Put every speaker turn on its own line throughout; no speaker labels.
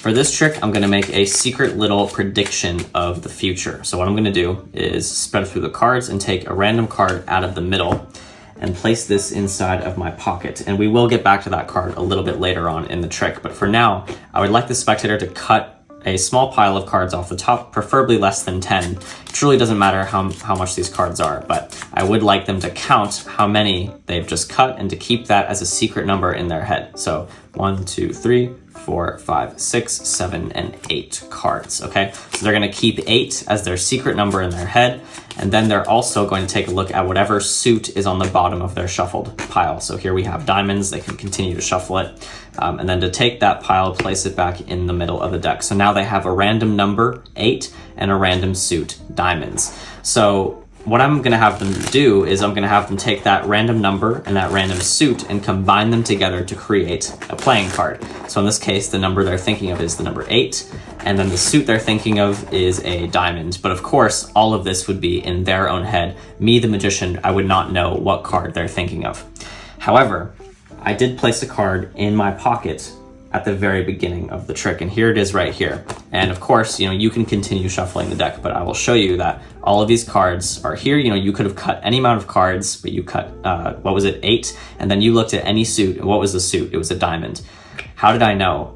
For this trick, I'm gonna make a secret little prediction of the future. So what I'm gonna do is spread through the cards and take a random card out of the middle and place this inside of my pocket. And we will get back to that card a little bit later on in the trick. But for now, I would like the spectator to cut a small pile of cards off the top, preferably less than 10. It truly doesn't matter how much these cards are, but I would like them to count how many they've just cut and to keep that as a secret number in their head. So 1, 2, 3, 4, 5, 6, 7, and 8 cards, okay? So they're gonna keep 8 as their secret number in their head, and then they're also going to take a look at whatever suit is on the bottom of their shuffled pile. So here we have diamonds, they can continue to shuffle it, and then to take that pile, place it back in the middle of the deck. So now they have a random number, 8, and a random suit, diamonds. So what I'm gonna have them do is I'm gonna have them take that random number and that random suit and combine them together to create a playing card. So in this case, the number they're thinking of is the number 8, and then the suit they're thinking of is a diamond. But of course, all of this would be in their own head. Me, the magician, I would not know what card they're thinking of. However, I did place a card in my pocket at the very beginning of the trick, and here it is right here. And of course, you can continue shuffling the deck, but I will show you that all of these cards are here. You could have cut any amount of cards, but you cut, 8, and then you looked at any suit. What was the suit? It was a diamond. How did I know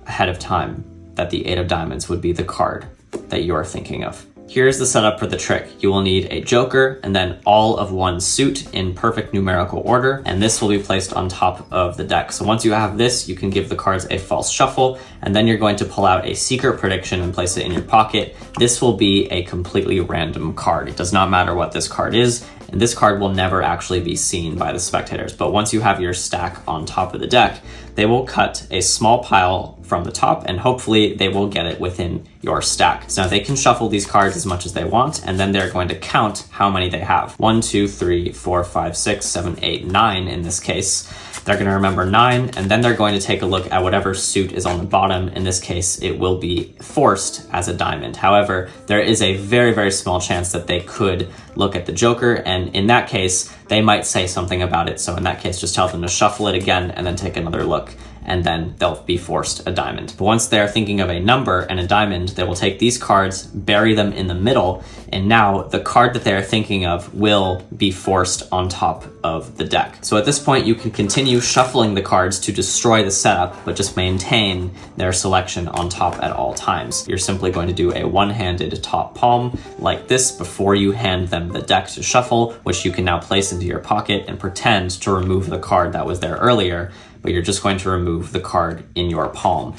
ahead of time that the 8 of diamonds would be the card that you're thinking of? Here's the setup for the trick. You will need a joker and then all of one suit in perfect numerical order, and this will be placed on top of the deck. So once you have this, you can give the cards a false shuffle, and then you're going to pull out a secret prediction and place it in your pocket. This will be a completely random card. It does not matter what this card is, and this card will never actually be seen by the spectators. But once you have your stack on top of the deck, they will cut a small pile from the top, and hopefully they will get it within your stack. So now they can shuffle these cards as much as they want, and then they're going to count how many they have. 1, 2, 3, 4, 5, 6, 7, 8, 9 in this case. They're going to remember 9, and then they're going to take a look at whatever suit is on the bottom. In this case, it will be forced as a diamond. However, there is a very, very small chance that they could look at the joker, and in that case, they might say something about it. So in that case, just tell them to shuffle it again and then take another look, and then they'll be forced a diamond. But once they're thinking of a number and a diamond, they will take these cards, bury them in the middle, and now the card that they're thinking of will be forced on top of the deck. So at this point, you can continue shuffling the cards to destroy the setup, but just maintain their selection on top at all times. You're simply going to do a one-handed top palm like this before you hand them the deck to shuffle, which you can now place into your pocket and pretend to remove the card that was there earlier, but you're just going to remove the card in your palm.